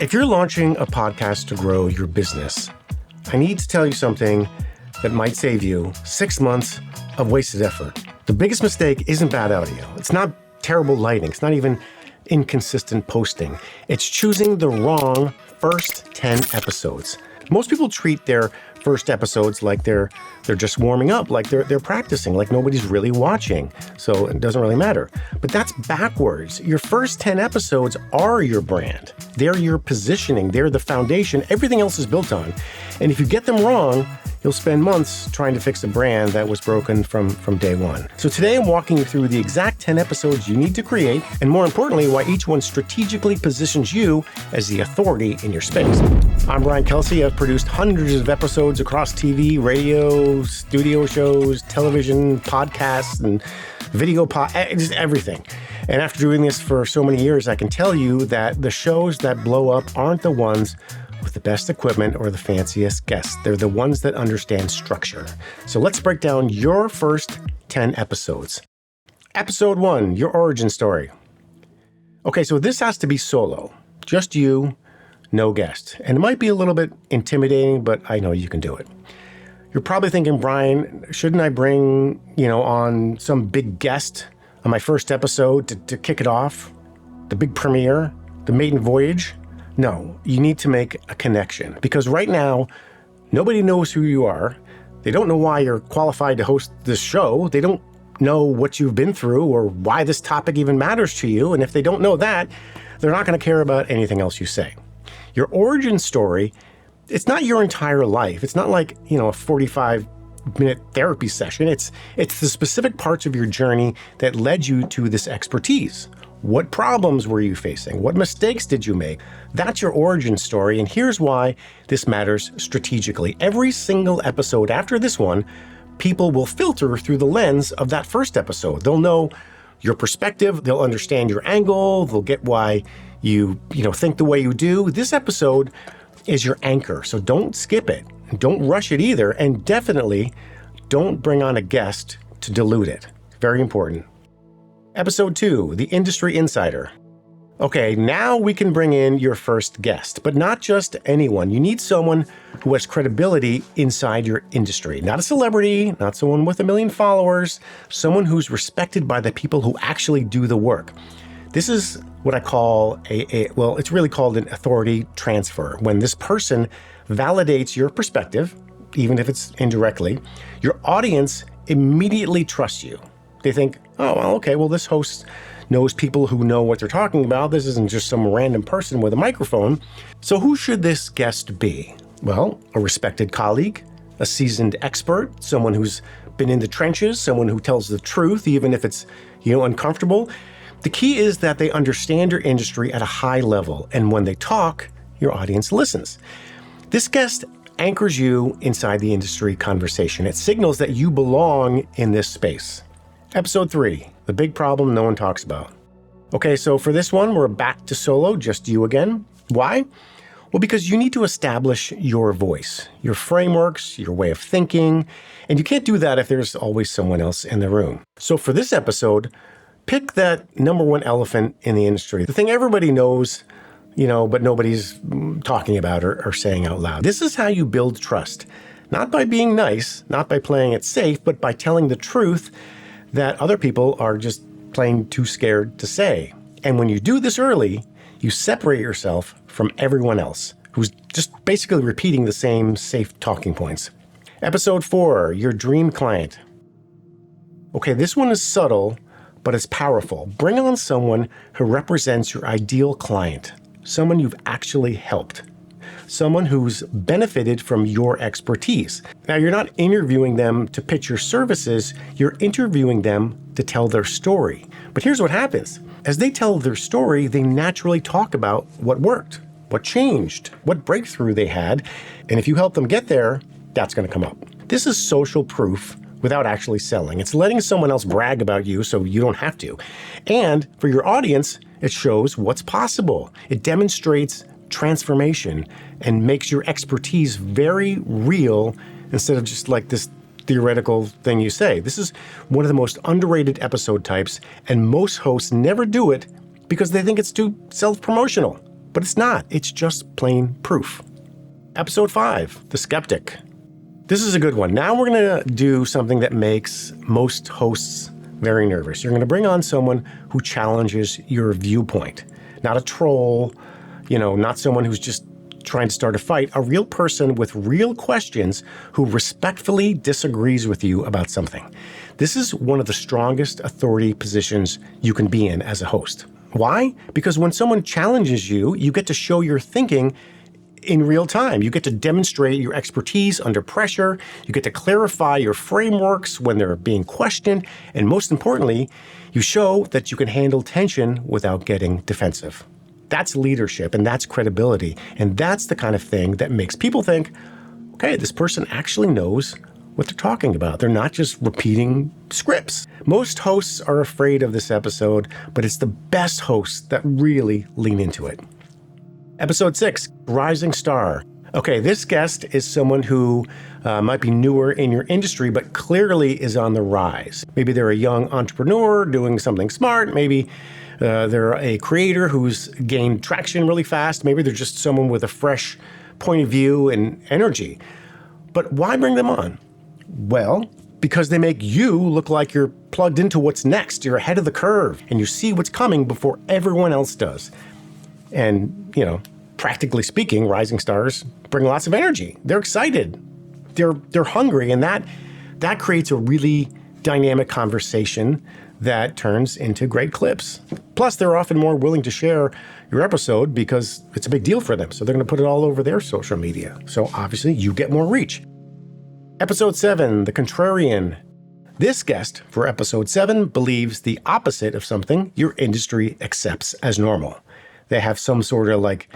If you're launching a podcast to grow your business, I need to tell you something that might save you 6 months of wasted effort. The biggest mistake isn't bad audio. It's not terrible lighting. It's not even inconsistent posting. It's choosing the wrong first 10 episodes. Most people treat their first episodes like they're just warming up, like they're practicing, like nobody's really watching. So it doesn't really matter. But that's backwards. Your first 10 episodes are your brand. They're your positioning. They're the foundation everything else is built on. And if you get them wrong, you'll spend months trying to fix a brand that was broken from day one. So today I'm walking you through the exact 10 episodes you need to create, and more importantly, why each one strategically positions you as the authority in your space. I'm Brian Kelsey. I've produced hundreds of episodes across TV, radio, studio shows, television, podcasts, and video, just everything. And after doing this for so many years, I can tell you that the shows that blow up aren't the ones with the best equipment or the fanciest guests. They're the ones that understand structure. So let's break down your first 10 episodes. Episode 1, your origin story. Okay, so this has to be solo. Just you, no guest. And it might be a little bit intimidating, but I know you can do it. You're probably thinking, Brian, shouldn't I bring, on some big guest on my first episode to kick it off? The big premiere, the maiden voyage? No, you need to make a connection, because right now, nobody knows who you are. They don't know why you're qualified to host this show. They don't know what you've been through or why this topic even matters to you. And if they don't know that, they're not going to care about anything else you say. Your origin story, it's not your entire life. It's not like, a 45-minute therapy session. It's the specific parts of your journey that led you to this expertise. What problems were you facing? What mistakes did you make? That's your origin story, and here's why this matters strategically. Every single episode after this one, people will filter through the lens of that first episode. They'll know your perspective, they'll understand your angle, they'll get why you think the way you do. This episode is your anchor, so don't skip it. Don't rush it either, and definitely don't bring on a guest to dilute it. Very important. Episode 2, the industry insider. Okay, now we can bring in your first guest, but not just anyone. You need someone who has credibility inside your industry. Not a celebrity, not someone with 1 million followers, someone who's respected by the people who actually do the work. This is what I call it's really called an authority transfer. When this person validates your perspective, even if it's indirectly, your audience immediately trusts you. They think, this host knows people who know what they're talking about. This isn't just some random person with a microphone. So who should this guest be? Well, a respected colleague, a seasoned expert, someone who's been in the trenches, someone who tells the truth, even if it's, uncomfortable. The key is that they understand your industry at a high level. And when they talk, your audience listens. This guest anchors you inside the industry conversation. It signals that you belong in this space. Episode 3, the big problem no one talks about. Okay, so for this one, we're back to solo, just you again. Why? Well, because you need to establish your voice, your frameworks, your way of thinking, and you can't do that if there's always someone else in the room. So for this episode, pick that number one elephant in the industry, the thing everybody knows, but nobody's talking about or saying out loud. This is how you build trust, not by being nice, not by playing it safe, but by telling the truth that other people are just plain too scared to say. And when you do this early, you separate yourself from everyone else who's just basically repeating the same safe talking points. Episode 4, your dream client. Okay, this one is subtle, but it's powerful. Bring on someone who represents your ideal client, someone you've actually helped, someone who's benefited from your expertise. Now, you're not interviewing them to pitch your services, you're interviewing them to tell their story. But here's what happens. As they tell their story, they naturally talk about what worked, what changed, what breakthrough they had, and if you help them get there, that's going to come up. This is social proof without actually selling. It's letting someone else brag about you so you don't have to. And for your audience, it shows what's possible. It demonstrates transformation and makes your expertise very real instead of just like this theoretical thing you say. This is one of the most underrated episode types, and most hosts never do it because they think it's too self-promotional. but it's not. It's just plain proof. Episode 5, The Skeptic. This is a good one. Now we're going to do something that makes most hosts very nervous. You're going to bring on someone who challenges your viewpoint. Not a troll, not someone who's just trying to start a fight. A real person with real questions who respectfully disagrees with you about something. This is one of the strongest authority positions you can be in as a host. Why? Because when someone challenges you, you get to show your thinking in real time. You get to demonstrate your expertise under pressure. You get to clarify your frameworks when they're being questioned. And most importantly, you show that you can handle tension without getting defensive. That's leadership and that's credibility. And that's the kind of thing that makes people think, okay, this person actually knows what they're talking about. They're not just repeating scripts. Most hosts are afraid of this episode, but it's the best hosts that really lean into it. Episode 6, Rising Star. Okay, this guest is someone who might be newer in your industry, but clearly is on the rise. Maybe they're a young entrepreneur doing something smart. Maybe they're a creator who's gained traction really fast. Maybe they're just someone with a fresh point of view and energy. But why bring them on? Well, because they make you look like you're plugged into what's next. You're ahead of the curve and you see what's coming before everyone else does. And, practically speaking, rising stars bring lots of energy. They're excited. They're hungry. And that creates a really dynamic conversation that turns into great clips. Plus, they're often more willing to share your episode because it's a big deal for them. So they're going to put it all over their social media. So obviously, you get more reach. Episode 7, The Contrarian. This guest for episode 7 believes the opposite of something your industry accepts as normal. They have some sort of like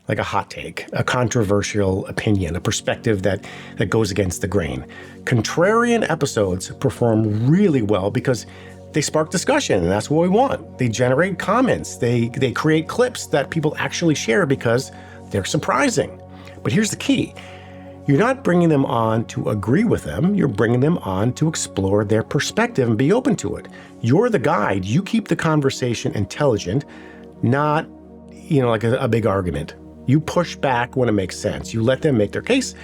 a hot take, a controversial opinion, a perspective that goes against the grain. Contrarian episodes perform really well because they spark discussion, and that's what we want. They generate comments. They create clips that people actually share because they're surprising. But here's the key. You're not bringing them on to agree with them. You're bringing them on to explore their perspective and be open to it. You're the guide. You keep the conversation intelligent, not like a big argument. You push back when it makes sense. You let them make their case,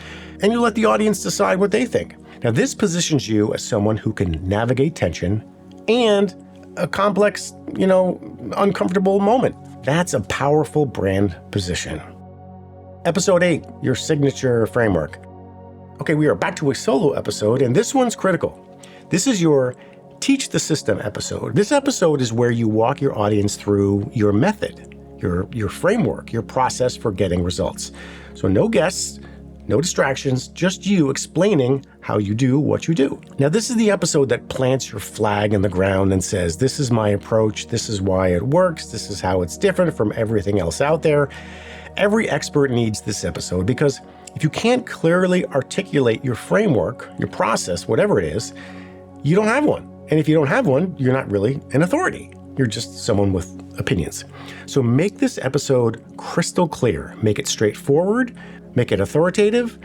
and you let the audience decide what they think. Now, this positions you as someone who can navigate tension and a complex, uncomfortable moment. That's a powerful brand position. Episode 8, Your Signature Framework. Okay, we are back to a solo episode, and this one's critical. This is your Teach the System episode. This episode is where you walk your audience through your method, your framework, your process for getting results. So no guests, no distractions, just you explaining how you do what you do. Now, this is the episode that plants your flag in the ground and says, this is my approach, this is why it works, this is how it's different from everything else out there. Every expert needs this episode because if you can't clearly articulate your framework, your process, whatever it is, you don't have one. And if you don't have one, you're not really an authority. You're just someone with opinions. So make this episode crystal clear. Make it straightforward. Make it authoritative.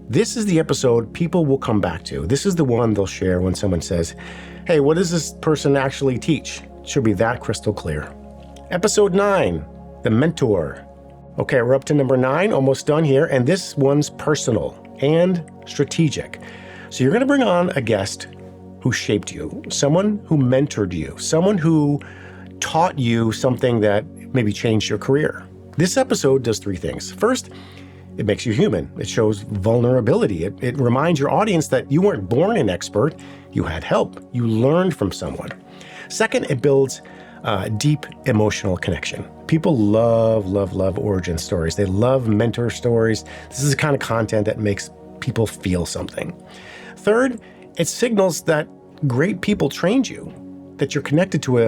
This is the episode people will come back to. This is the one they'll share when someone says, hey, what does this person actually teach? It should be that crystal clear. Episode 9, The Mentor. Okay, we're up to number 9, almost done here. And this one's personal and strategic. So you're going to bring on a guest who shaped you, someone who mentored you, someone who taught you something that maybe changed your career. This episode does 3 things. First, it makes you human. It shows vulnerability. It reminds your audience that you weren't born an expert. You had help. You learned from someone. Second, it builds deep emotional connection. People love origin stories. They love mentor stories. This is the kind of content that makes people feel something. Third, it signals that great people trained you, that you're connected to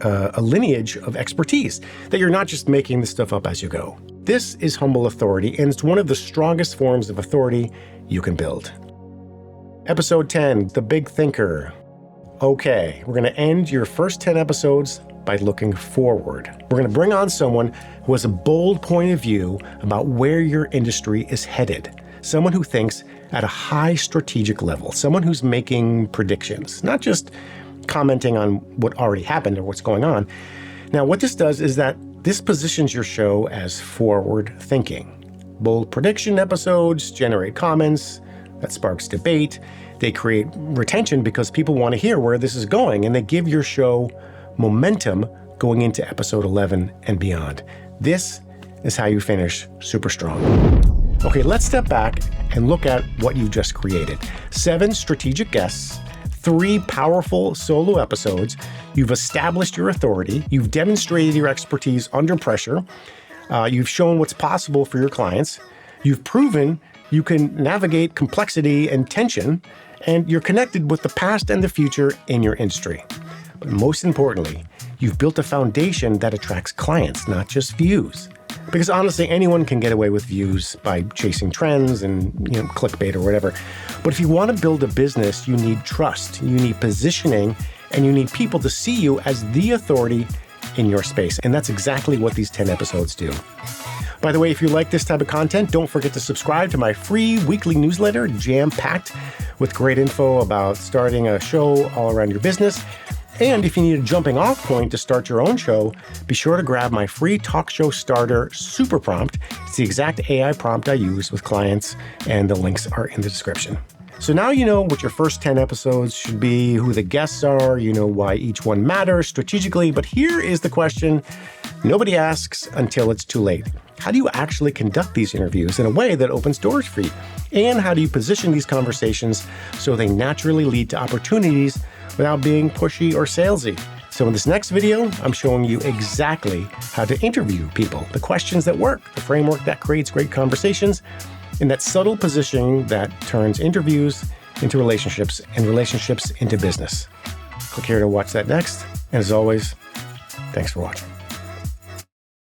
a lineage of expertise, that you're not just making this stuff up as you go. This is humble authority, and it's one of the strongest forms of authority you can build. Episode 10, The Big Thinker. Okay, we're going to end your first 10 episodes by looking forward. We're going to bring on someone who has a bold point of view about where your industry is headed. Someone who thinks at a high strategic level, someone who's making predictions, not just commenting on what already happened or what's going on. Now, what this does is that This positions your show as forward thinking. Bold prediction episodes generate comments, that sparks debate. They create retention because people want to hear where this is going, and they give your show momentum going into episode 11 and beyond. This is how you finish super strong. Okay, let's step back and look at what you just created. 7 strategic guests, 3 powerful solo episodes. You've established your authority. You've demonstrated your expertise under pressure. You've shown what's possible for your clients. You've proven you can navigate complexity and tension, and you're connected with the past and the future in your industry. But most importantly, you've built a foundation that attracts clients, not just views. Because honestly, anyone can get away with views by chasing trends and clickbait or whatever. But if you want to build a business, you need trust, you need positioning, and you need people to see you as the authority in your space. And that's exactly what these 10 episodes do. By the way, if you like this type of content, don't forget to subscribe to my free weekly newsletter, jam-packed with great info about starting a show all around your business. And if you need a jumping off point to start your own show, be sure to grab my free talk show starter super prompt. It's the exact AI prompt I use with clients, and the links are in the description. So now you know what your first 10 episodes should be, who the guests are, you know why each one matters strategically, but here is the question nobody asks until it's too late. How do you actually conduct these interviews in a way that opens doors for you? And how do you position these conversations so they naturally lead to opportunities without being pushy or salesy? So in this next video, I'm showing you exactly how to interview people, the questions that work, the framework that creates great conversations, and that subtle positioning that turns interviews into relationships and relationships into business. Click here to watch that next. And as always, thanks for watching.